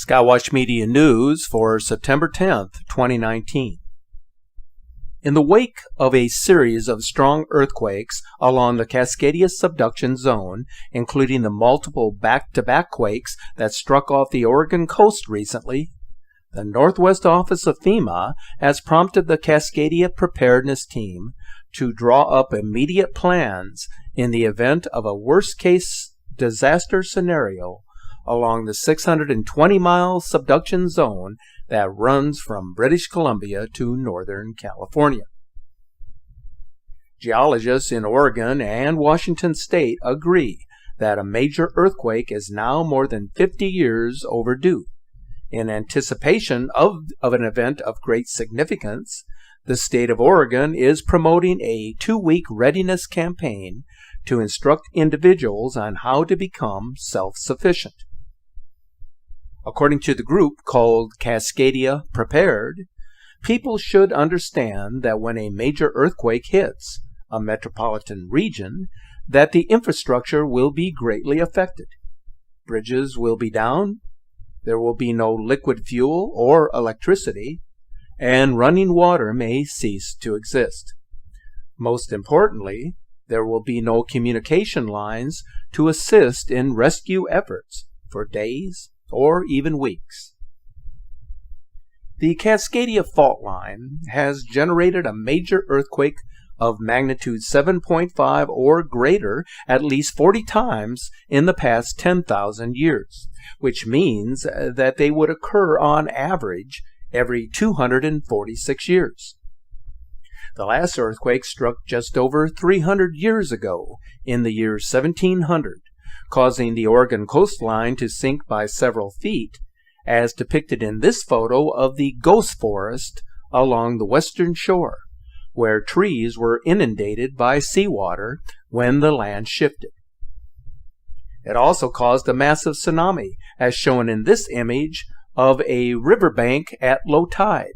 Skywatch Media News for September 10th, 2019. In the wake of a series of strong earthquakes along the Cascadia subduction zone, including the multiple back-to-back quakes that struck off the Oregon coast recently, the Northwest Office of FEMA has prompted the Cascadia Preparedness Team to draw up immediate plans in the event of a worst-case disaster scenario along the 620-mile subduction zone that runs from British Columbia to Northern California. Geologists in Oregon and Washington State agree that a major earthquake is now more than 50 years overdue. In anticipation of an event of great significance, the state of Oregon is promoting a 2-week readiness campaign to instruct individuals on how to become self-sufficient. According to the group called Cascadia Prepared, people should understand that when a major earthquake hits a metropolitan region, that the infrastructure will be greatly affected. Bridges will be down, there will be no liquid fuel or electricity, and running water may cease to exist. Most importantly, there will be no communication lines to assist in rescue efforts for days or even weeks. The Cascadia fault line has generated a major earthquake of magnitude 7.5 or greater at least 40 times in the past 10,000 years, which means that they would occur on average every 246 years. The last earthquake struck just over 300 years ago in the year 1700, causing the Oregon coastline to sink by several feet, as depicted in this photo of the ghost forest along the western shore, where trees were inundated by seawater when the land shifted. It also caused a massive tsunami, as shown in this image of a riverbank at low tide,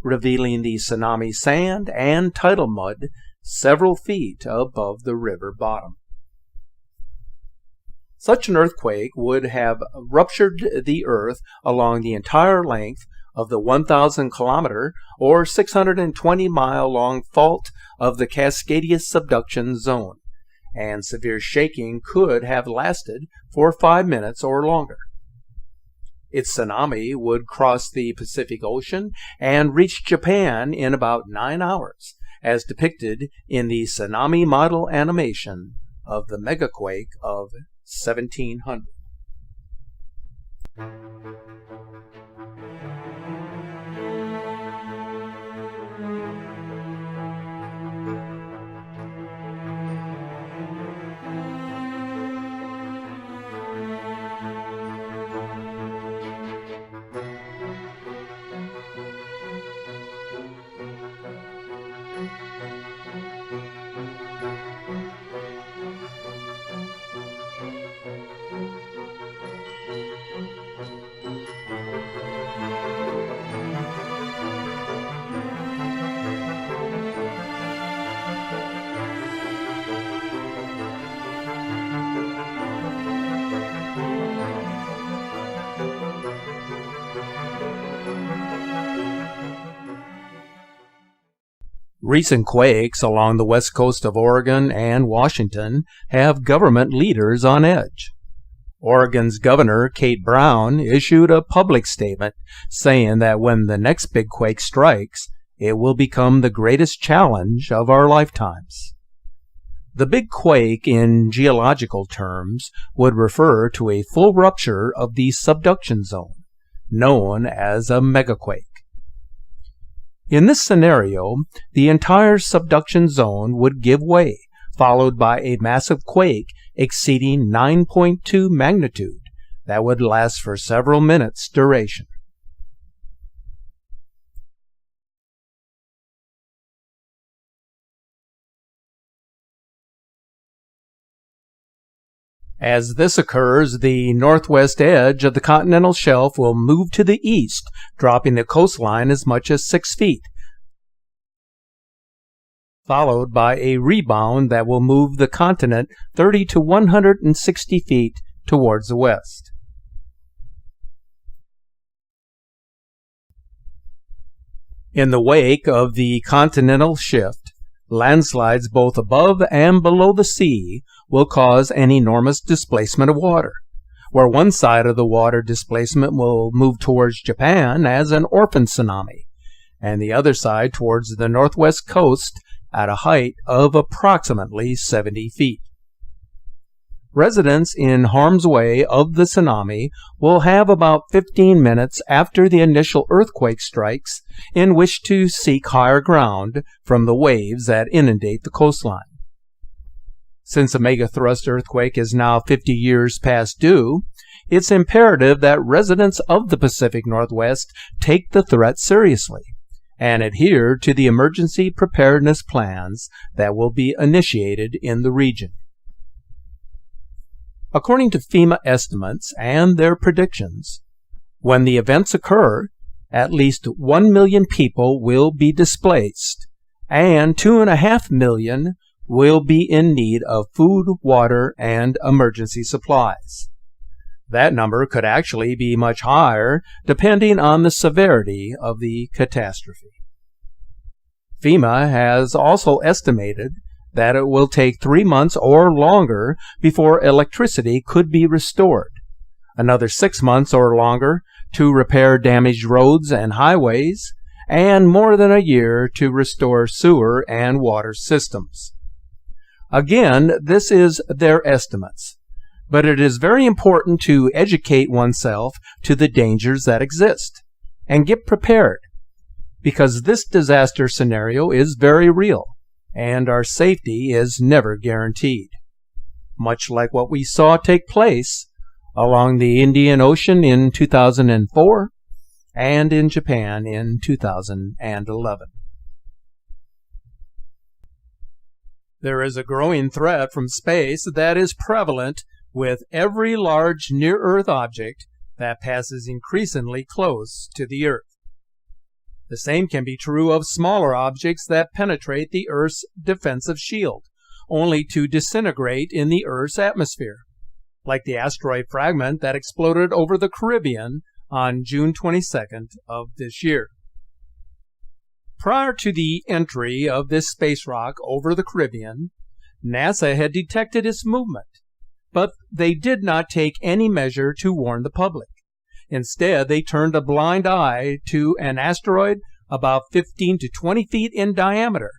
revealing the tsunami sand and tidal mud several feet above the river bottom. Such an earthquake would have ruptured the earth along the entire length of the 1,000-kilometer or 620-mile-long fault of the Cascadia subduction zone, and severe shaking could have lasted for 5 minutes or longer. Its tsunami would cross the Pacific Ocean and reach Japan in about 9 hours, as depicted in the tsunami model animation of the megaquake of 1700. Recent quakes along the west coast of Oregon and Washington have government leaders on edge. Oregon's Governor Kate Brown issued a public statement saying that when the next big quake strikes, it will become the greatest challenge of our lifetimes. The big quake in geological terms would refer to a full rupture of the subduction zone, known as a megaquake. In this scenario, the entire subduction zone would give way, followed by a massive quake exceeding 9.2 magnitude that would last for several minutes duration. As this occurs, the northwest edge of the continental shelf will move to the east, dropping the coastline as much as 6 feet, followed by a rebound that will move the continent 30 to 160 feet towards the west. In the wake of the continental shift, landslides both above and below the sea will cause an enormous displacement of water, where one side of the water displacement will move towards Japan as an orphan tsunami, and the other side towards the northwest coast at a height of approximately 70 feet. Residents in harm's way of the tsunami will have about 15 minutes after the initial earthquake strikes in which to seek higher ground from the waves that inundate the coastline. Since a megathrust earthquake is now 50 years past due, it's imperative that residents of the Pacific Northwest take the threat seriously and adhere to the emergency preparedness plans that will be initiated in the region. According to FEMA estimates and their predictions, when the events occur, at least 1 million people will be displaced, and 2.5 million will be in need of food, water, and emergency supplies. That number could actually be much higher depending on the severity of the catastrophe. FEMA has also estimated that it will take 3 months or longer before electricity could be restored, another 6 months or longer to repair damaged roads and highways, and more than a year to restore sewer and water systems. Again, this is their estimates, but it is very important to educate oneself to the dangers that exist and get prepared, because this disaster scenario is very real, and our safety is never guaranteed, much like what we saw take place along the Indian Ocean in 2004 and in Japan in 2011. There is a growing threat from space that is prevalent with every large near-Earth object that passes increasingly close to the Earth. The same can be true of smaller objects that penetrate the Earth's defensive shield, only to disintegrate in the Earth's atmosphere, like the asteroid fragment that exploded over the Caribbean on June 22nd of this year. Prior to the entry of this space rock over the Caribbean, NASA had detected its movement, but they did not take any measure to warn the public. Instead, they turned a blind eye to an asteroid about 15 to 20 feet in diameter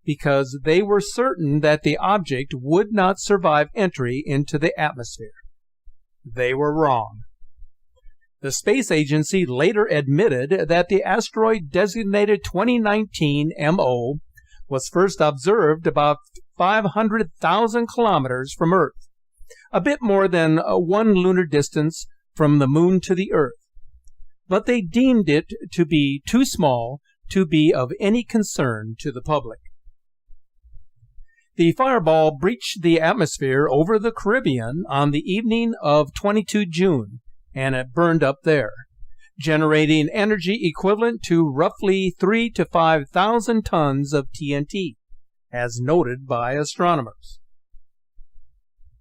because they were certain that the object would not survive entry into the atmosphere. They were wrong. The space agency later admitted that the asteroid designated 2019 MO was first observed about 500,000 kilometers from Earth, a bit more than 1 lunar distance from the Moon to the Earth, but they deemed it to be too small to be of any concern to the public. The fireball breached the atmosphere over the Caribbean on the evening of 22 June, and it burned up there, generating energy equivalent to roughly 3,000 to 5,000 tons of TNT, as noted by astronomers.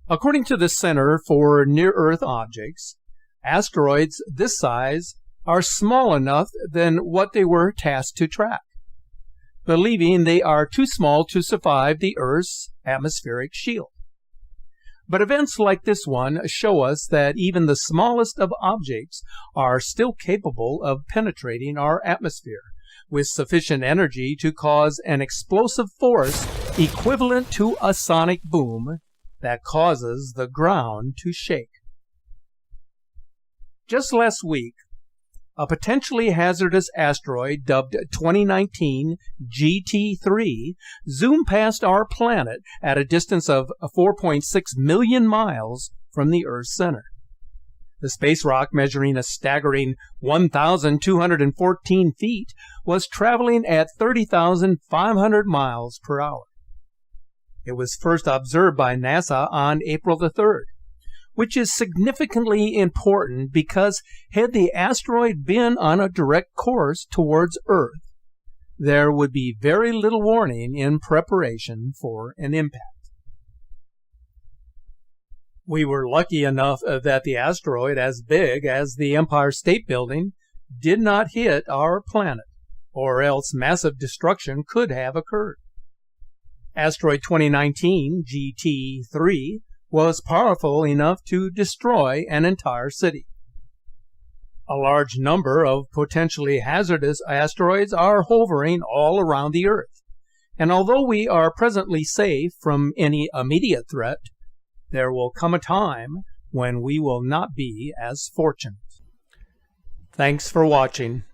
According to the Center for Near-Earth Objects, asteroids this size are small enough than what they were tasked to track, believing they are too small to survive the Earth's atmospheric shield. But events like this one show us that even the smallest of objects are still capable of penetrating our atmosphere with sufficient energy to cause an explosive force equivalent to a sonic boom that causes the ground to shake. Just last week, a potentially hazardous asteroid dubbed 2019 GT3 zoomed past our planet at a distance of 4.6 million miles from the Earth's center. The space rock, measuring a staggering 1,214 feet, was traveling at 30,500 miles per hour. It was first observed by NASA on April the 3rd. Which is significantly important because had the asteroid been on a direct course towards Earth, there would be very little warning in preparation for an impact. We were lucky enough that the asteroid, as big as the Empire State Building, did not hit our planet, or else massive destruction could have occurred. Asteroid 2019 GT3 was powerful enough to destroy an entire city. A large number of potentially hazardous asteroids are hovering all around the Earth, and although we are presently safe from any immediate threat, there will come a time when we will not be as fortunate. Thanks for watching.